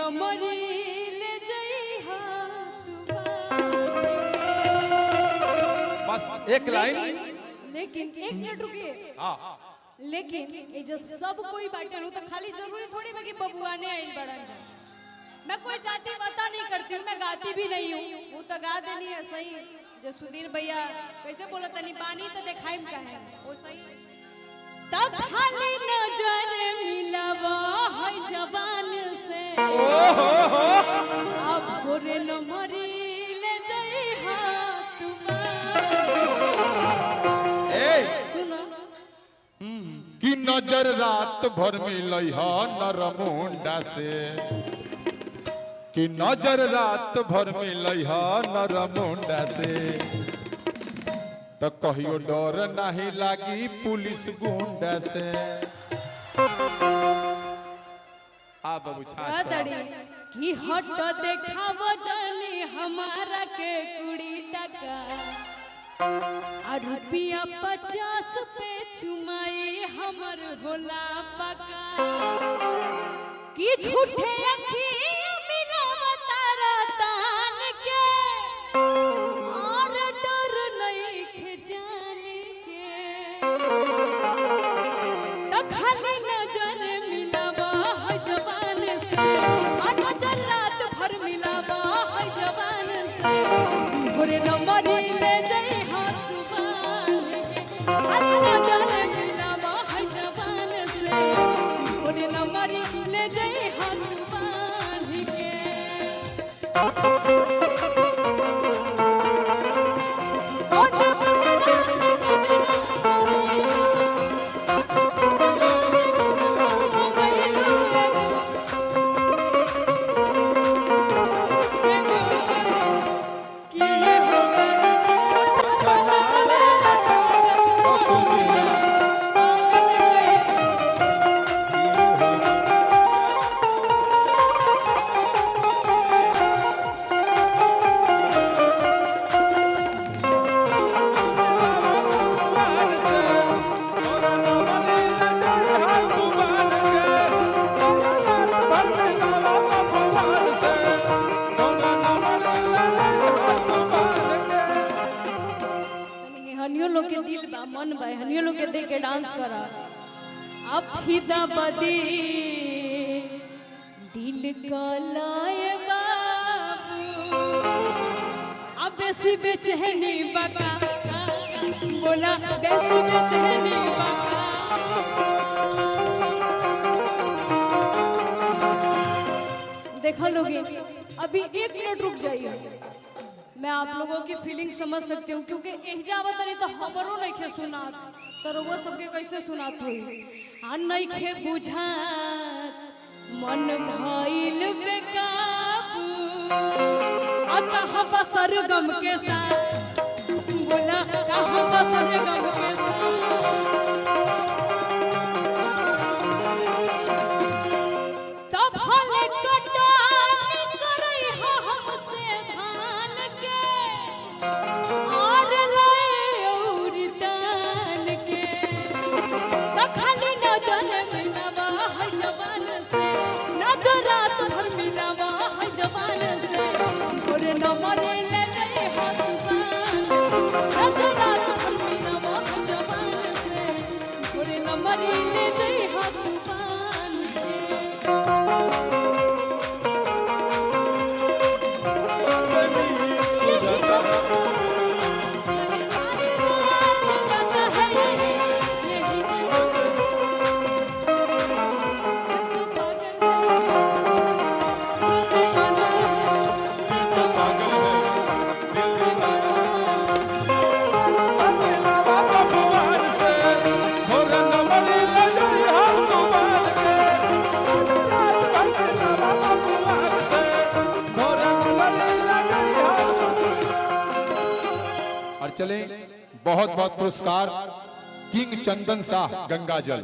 मरीले जइहा बस एक लाइन। लेकिन एक मिनट रुकिए। लेकिन ये जो सब कोई बाटे तो खाली जरूरी थोड़ी है कि बबुआ ने आई बड़न जा। मैं कोई जाति पता नहीं करती हूँ, मैं गाती भी नहीं हूँ, वो तो गा देनी है सही। जो सुधीर भैया कैसे बोला तनी पानी तो दिखाई का है वो सही। तब खाली नजर मिलावा है जवान से अब गोरे न मरीले जइहा सुनो कि नजर रात भर मिलई ह नरमुंडा से, कि नजर रात भर मिलई ह नरमुंडा से, तो कहियो डर नहीं लागी पुलिस गुंडा से। आ बाबू कि हट देखाव जाने हमारा के कुड़ी टका आ रुपया 50 पे चुमाई हमर होला पका कि झूठे अखी मिलावता रतान के और डर नहीं खे जाने के तो खाली नजर मिलावा है जवान से और नजर रात भर मिलावा है जवान से गोरे न मरीले जइहा खाली नजर मिलावा है जवान से गोरे न मरीले जइहा मन भाई हनियो लोग के देख के डांस करा अब फिदा बदी दिल का लाए बाबू अब बेसी बेचैनी बका बोला बेसी बेचैनी बका देखा लोगे अभी 1 मिनट रुक जाइए। मैं आप लोगों की फीलिंग समझ सकती हूँ क्योंकि एहजावत नहीं तो हमरो नहीं खे सुना तो वो सबके कैसे सुनात हुई आ नहीं खे बुझा मन भइल बेकाबू आ कहाँ बसर गम के साथ बोला कहाँ बसर गम के साथ तब भले कटानी करई हो हमसे और तान के तो खाली नजर मिलावा है जवान से नजर रात भर मिलावा है जवान से गोरे न मरीले जइहा नजर रात भर मिलावा है जवान से गोरे न मरीले जइहा चले बहुत बहुत पुरस्कार किंग चंदन शाह गंगाजल।